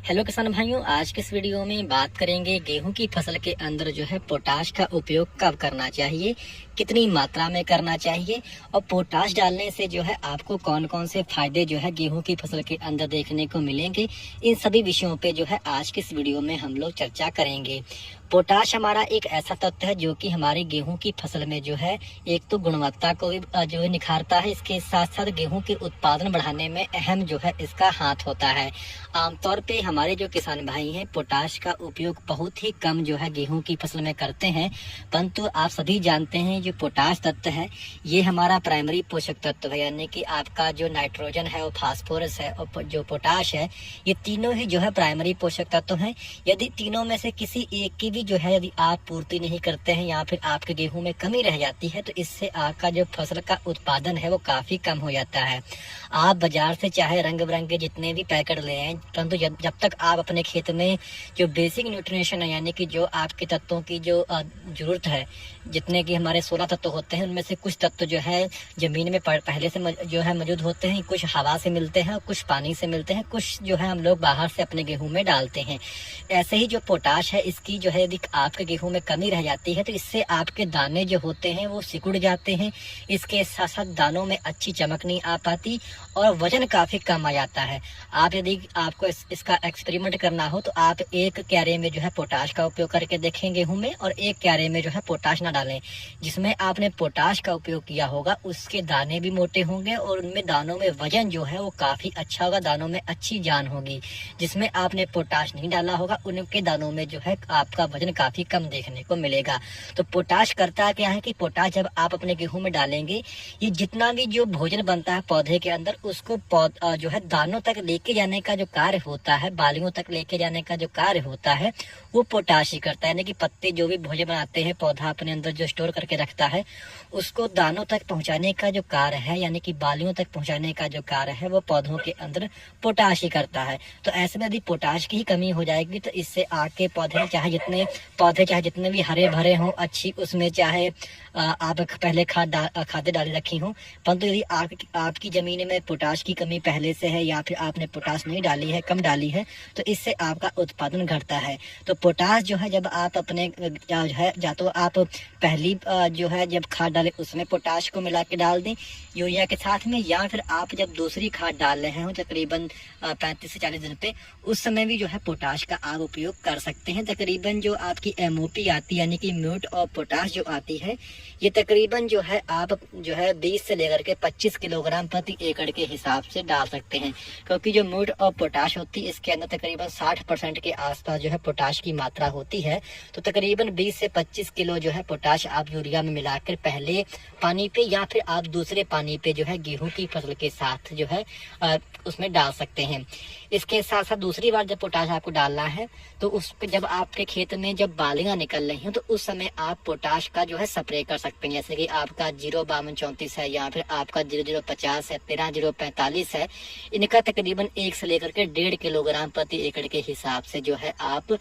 Hello किसान भाइयों, आज के इस वीडियो में बात करेंगे गेहूं की फसल के अंदर जो है पोटाश का उपयोग कब करना चाहिए, कितनी मात्रा में करना चाहिए और पोटाश डालने से जो है आपको कौन कौन से फायदे जो है गेहूं की फसल के अंदर देखने को मिलेंगे। इन सभी विषयों पे जो है आज के इस वीडियो में हम लोग चर्चा करेंगे। पोटाश हमारा एक ऐसा तत्व है जो कि हमारी गेहूं की फसल में जो है एक तो गुणवत्ता को भी जो है निखारता है, इसके साथ साथ गेहूं के उत्पादन बढ़ाने में अहम जो है इसका हाथ होता है। आमतौर पे हमारे जो किसान भाई हैं पोटाश का उपयोग बहुत ही कम जो है गेहूं की फसल में करते हैं, परंतु आप सभी जानते हैं जो पोटाश तत्व है ये हमारा प्राइमरी पोषक तत्व है, यानी कि आपका जो नाइट्रोजन है और फास्फोरस है और जो पोटाश है ये तीनों ही जो है प्राइमरी पोषक तत्व हैं। यदि तीनों में से किसी एक की भी जो है यदि आप पूर्ति नहीं करते हैं या फिर आपके गेहूं में कमी रह जाती है तो इससे आपका जो फसल का उत्पादन है वो काफी कम हो जाता है। आप बाजार से चाहे रंग बिरंगे जितने भी पैकेट ले आए, परंतु जब तक आप अपने खेत में जो बेसिक न्यूट्रिशन है यानी कि जो आपके तत्वों की जो जरूरत है, जितने कि हमारे 16 तत्व होते हैं उनमें से कुछ तत्व जो है जमीन में पहले से जो है मौजूद होते हैं, कुछ हवा से मिलते हैं, कुछ पानी से मिलते हैं, कुछ जो है हम लोग बाहर से अपने गेहूं में डालते हैं। ऐसे ही जो पोटाश है इसकी जो है यदि आपके गेहूं में कमी रह जाती है तो इससे आपके दाने जो होते हैं वो सिकुड़ जाते हैं। इसके साथ साथ दानों में अच्छी चमक नहीं आ पाती और वजन काफी कम आ जाता है। आप यदि आपको इसका एक्सपेरिमेंट करना हो तो आप एक क्यारे में जो है पोटाश का उपयोग करके देखें गेहूं में और एक क्यारे में जो है पोटाश ना डालें। जिसमें आपने पोटाश का उपयोग किया होगा उसके दाने भी मोटे होंगे और उनमें दानों में वजन जो है वो काफी अच्छा होगा, दानों में अच्छी जान होगी। जिसमें आपने पोटाश नहीं डाला होगा उनके दानों में जो है आपका वजन काफी कम देखने को मिलेगा। तो पोटाश करता क्या है कि पोटाश जब आप अपने गेहूं में डालेंगे ये जितना भी जो भोजन बनता है पौधे के अंदर उसको जो है दानों तक लेके जाने का जो कार्य होता है, बालियों तक लेके जाने का जो कार्य होता है वो पोटाश ही करता है। यानी कि पत्ते जो भी भोजन बनाते हैं पौधा अपने अंदर जो स्टोर करके रखता है उसको दानों तक पहुंचाने का जो कार्य है यानी कि बालियों तक पहुंचाने का जो कार्य है वो पौधों के अंदर पोटाश ही करता है। तो ऐसे में यदि पोटाश की ही कमी हो जाएगी तो इससे आगे पौधे चाहे जितने भी हरे भरे हों अच्छी उसमें चाहे आप पहले खादें डाली रखी हों, परंतु यदि आपकी जमीन में पोटाश की कमी पहले से है या फिर आपने पोटाश नहीं डाली है, कम डाली है, तो इससे आपका उत्पादन घटता है। तो पोटाश जो है जब आप अपने या तो आप पहली जो है जब खाद डालें उसमें पोटाश को मिला के डाल दें यूरिया के साथ में, या फिर आप जब दूसरी खाद डाल रहे हो तकरीबन 35 से 40 दिन पे उस समय भी जो है पोटाश का आप उपयोग कर सकते हैं। तकरीबन जो आपकी MOP आती है यानी कि म्यूट और पोटाश जो आती है ये तकरीबन जो है आप जो है 20 से लेकर के 25 किलोग्राम प्रति एकड़ के हिसाब से डाल सकते हैं, क्योंकि जो म्यूट और पोटाश होती है इसके अंदर तकरीबन 60% के आसपास जो है पोटाश की मात्रा होती है। तो तकरीबन 20 से 25 किलो जो है पोटाश आप यूरिया में मिलाकर पहले पानी पे या फिर आप दूसरे पानी पे जो है गेहूं की फसल के साथ जो है उसमें डाल सकते हैं। इसके साथ साथ दूसरी बार जब पोटाश आपको डालना है तो उस पे जब आपके खेत में जब बालियां निकल रही हैं तो उस समय आप पोटाश का जो है स्प्रे कर सकते हैं। जैसे कि आपका 05234 है या फिर आपका 0050 है, 13045 है, इनका तकरीबन 1 से लेकर के 1.5 किलोग्राम प्रति एकड़ के हिसाब से जो है आप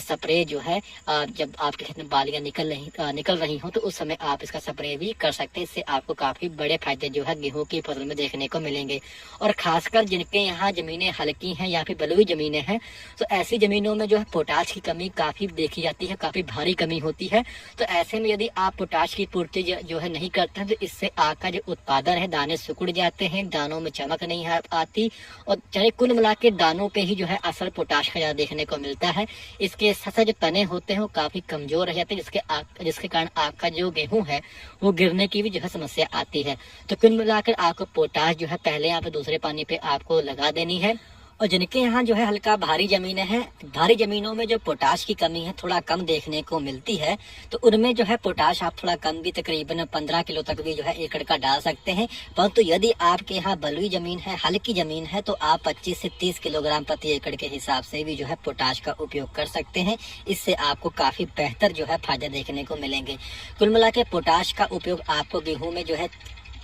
स्प्रे जो है जब आपके खेत में बालियां निकल रही हो तो उस समय आप इसका स्प्रे भी कर सकते हैं। इससे आपको काफी बड़े फायदे जो है गेहूं की फसल में देखने को मिलेंगे। और खासकर जिनके यहाँ जमीनें हल्की हैं या फिर बलुई जमीनें हैं तो ऐसी जमीनों में जो है पोटाश की कमी काफी देखी जाती है, काफी भारी कमी होती है। तो ऐसे में यदि आप पोटाश की पूर्ति जो है नहीं करते हैं तो इससे आपका जो उत्पादन है दाने सिकुड़ जाते हैं, दानों में चमक नहीं आती और चाहे कुल मिला के दानों पे ही जो है असर पोटाश का ज्यादा देखने को मिलता है। इसके साथ जो तने होते हैं वो काफी कमजोर रह जाते हैं जिसके कारण आपका जो गेहूं है वो गिरने की भी जो है समस्या आती है। तो कुल मिलाकर आपको पोटाश जो है पहले यहाँ पे दूसरे पानी पे आपको लगा देनी है। और जिनके यहाँ जो है हल्का भारी जमीनें हैं, भारी जमीनों में जो पोटाश की कमी है थोड़ा कम देखने को मिलती है तो उनमें जो है पोटाश आप थोड़ा कम भी तकरीबन 15 किलो तक भी जो है एकड़ का डाल सकते हैं। परंतु यदि आपके यहाँ बलुई जमीन है, हल्की जमीन है तो आप 25 से 30 किलोग्राम प्रति एकड़ के हिसाब से भी जो है पोटाश का उपयोग कर सकते हैं। इससे आपको काफी बेहतर जो है फायदे देखने को मिलेंगे। कुल मिला के पोटाश का उपयोग आपको गेहूं में जो है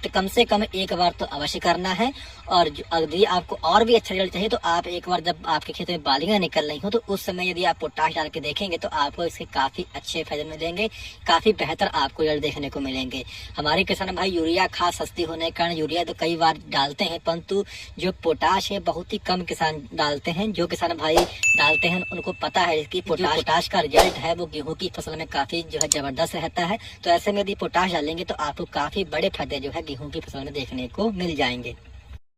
तो कम से कम एक बार तो अवश्य करना है। और यदि आपको और भी अच्छा रिजल्ट चाहिए तो आप एक बार जब आपके खेत में बालियां निकल रही हो तो उस समय यदि आप पोटाश डाल के देखेंगे तो आपको इसके काफी अच्छे फायदे मिलेंगे, काफी बेहतर आपको रिजल्ट देखने को मिलेंगे। हमारे किसान भाई यूरिया खाद सस्ती होने के कारण यूरिया तो कई बार डालते हैं, परंतु जो पोटाश है बहुत ही कम किसान डालते हैं। जो किसान भाई डालते हैं उनको पता है कि पोटाश का रिजल्ट है वो गेहूं की फसल में काफी जो है जबरदस्त रहता है। तो ऐसे में यदि पोटाश डालेंगे तो आपको काफी बड़े फायदे जो है गेहूं की फसल में देखने को मिल जाएंगे।